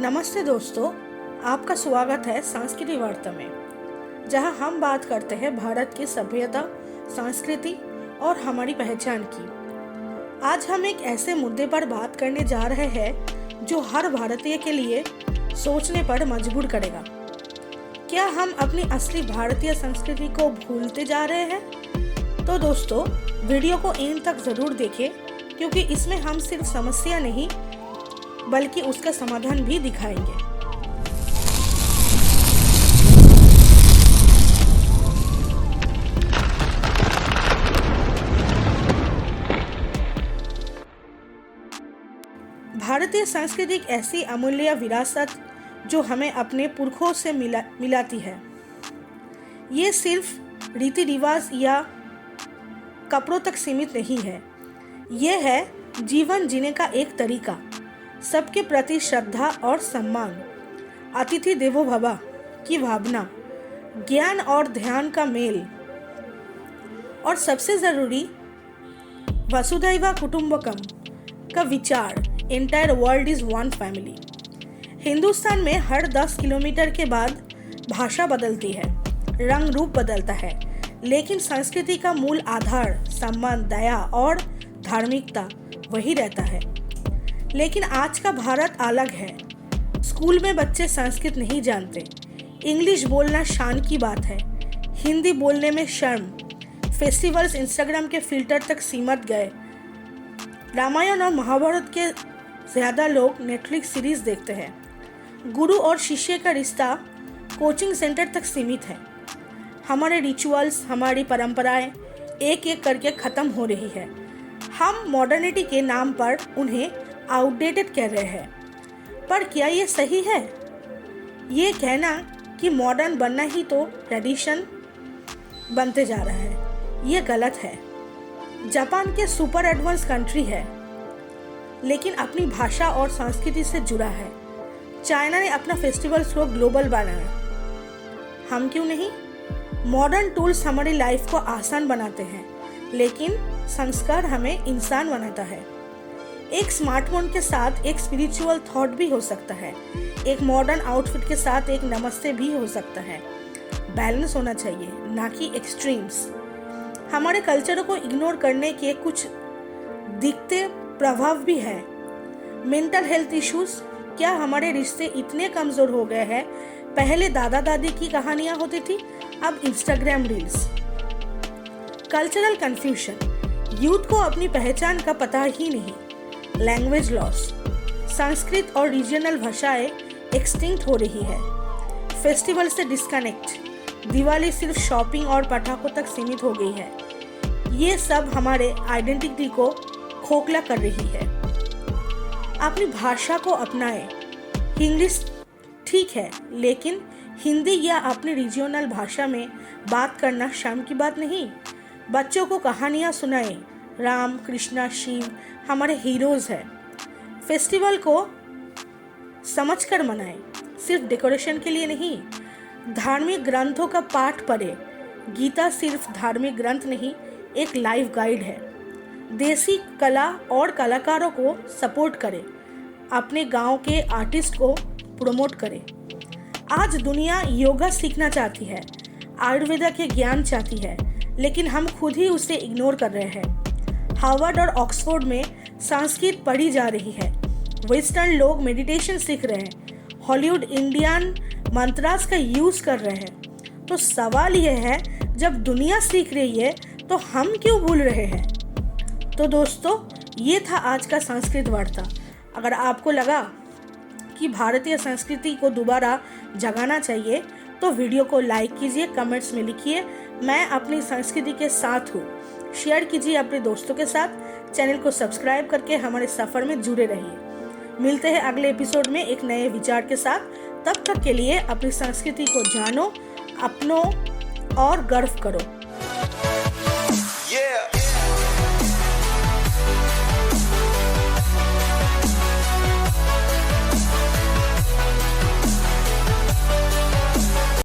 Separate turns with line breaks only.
नमस्ते दोस्तों, आपका स्वागत है सांस्कृतिक वार्ता में, जहां हम बात करते हैं भारत की सभ्यता, संस्कृति और हमारी पहचान की। आज हम एक ऐसे मुद्दे पर बात करने जा रहे हैं जो हर भारतीय के लिए सोचने पर मजबूर करेगा। क्या हम अपनी असली भारतीय संस्कृति को भूलते जा रहे हैं? तो दोस्तों, वीडियो को एंड तक ज़रूर देखें, क्योंकि इसमें हम सिर्फ समस्या नहीं बल्कि उसका समाधान भी दिखाएंगे। भारतीय संस्कृति एक ऐसी अमूल्य विरासत जो हमें अपने पुरखों से मिलाती है। ये सिर्फ रीति रिवाज या कपड़ों तक सीमित नहीं है। ये है जीवन जीने का एक तरीका, सबके प्रति श्रद्धा और सम्मान, अतिथि देवो भव की भावना, ज्ञान और ध्यान का मेल, और सबसे ज़रूरी वसुधैव कुटुंबकम का विचार, entire world is one family. Hindustan में हर 10 किलोमीटर के बाद भाषा बदलती है, रंग रूप बदलता है, लेकिन संस्कृति का मूल आधार, सम्मान, दया और धार्मिकता वही रहता है। लेकिन आज का भारत अलग है। स्कूल में बच्चे संस्कृत नहीं जानते, इंग्लिश बोलना शान की बात है, हिंदी बोलने में शर्म, फेस्टिवल्स इंस्टाग्राम के फिल्टर तक सीमित गए, रामायण और महाभारत के ज़्यादा लोग नेटफ्लिक्स सीरीज देखते हैं, गुरु और शिष्य का रिश्ता कोचिंग सेंटर तक सीमित है। हमारे रिचुअल्स, हमारी परंपराएं एक एक करके ख़त्म हो रही है। हम मॉडर्निटी के नाम पर उन्हें आउटडेटेड कह रहे हैं, पर क्या ये सही है? ये कहना कि मॉडर्न बनना ही तो ट्रेडिशन बनते जा रहा है, ये गलत है। जापान के सुपर एडवांस कंट्री है, लेकिन अपनी भाषा और संस्कृति से जुड़ा है। चाइना ने अपना फेस्टिवल्स को ग्लोबल बनाया, हम क्यों नहीं? मॉडर्न टूल्स हमारी लाइफ को आसान बनाते हैं, लेकिन संस्कार हमें इंसान बनाता है। एक स्मार्टफोन के साथ एक स्पिरिचुअल थॉट भी हो सकता है, एक मॉडर्न आउटफिट के साथ एक नमस्ते भी हो सकता है। बैलेंस होना चाहिए, ना कि एक्सट्रीम्स। हमारे कल्चर को इग्नोर करने के कुछ दिखते प्रभाव भी है। मेंटल हेल्थ इश्यूज, क्या हमारे रिश्ते इतने कमज़ोर हो गए हैं? पहले दादा दादी की कहानियाँ होती थी, अब Instagram reels. Cultural confusion, youth को अपनी पहचान का पता ही नहीं। लैंग्वेज लॉस, संस्कृत और रीजनल भाषाएं एक्सटिंक्ट हो रही है। फेस्टिवल से डिस्कनेक्ट, दिवाली सिर्फ शॉपिंग और पटाखों तक सीमित हो गई है। ये सब हमारे आइडेंटिटी को खोखला कर रही है। अपनी भाषा को अपनाएं। इंग्लिश ठीक है, लेकिन हिंदी या अपनी रीजनल भाषा में बात करना शर्म की बात नहीं। बच्चों को कहानियाँ सुनाएं। राम, कृष्णा, शिव हमारे हीरोज़ हैं। फेस्टिवल को समझकर मनाएं, सिर्फ डेकोरेशन के लिए नहीं। धार्मिक ग्रंथों का पाठ पढ़ें। गीता सिर्फ धार्मिक ग्रंथ नहीं, एक लाइफ गाइड है। देसी कला और कलाकारों को सपोर्ट करें। अपने गांव के आर्टिस्ट को प्रमोट करें। आज दुनिया योगा सीखना चाहती है, आयुर्वेदा के ज्ञान चाहती है, लेकिन हम खुद ही उसे इग्नोर कर रहे हैं। हार्वर्ड और ऑक्सफोर्ड में संस्कृत पढ़ी जा रही है। वेस्टर्न लोग मेडिटेशन सीख रहे हैं। हॉलीवुड इंडियन मंत्रास का यूज़ कर रहे हैं। तो सवाल यह है, जब दुनिया सीख रही है तो हम क्यों भूल रहे हैं? तो दोस्तों, ये था आज का संस्कृत वार्ता। अगर आपको लगा कि भारतीय संस्कृति को दोबारा जगाना चाहिए तो वीडियो को लाइक कीजिए, कमेंट्स में लिखिए मैं अपनी संस्कृति के साथ हूँ। शेयर कीजिए अपने दोस्तों के साथ। चैनल को सब्सक्राइब करके हमारे सफ़र में जुड़े रहिए। मिलते हैं अगले एपिसोड में एक नए विचार के साथ। तब तक के लिए अपनी संस्कृति को जानो, अपनो और गर्व करो।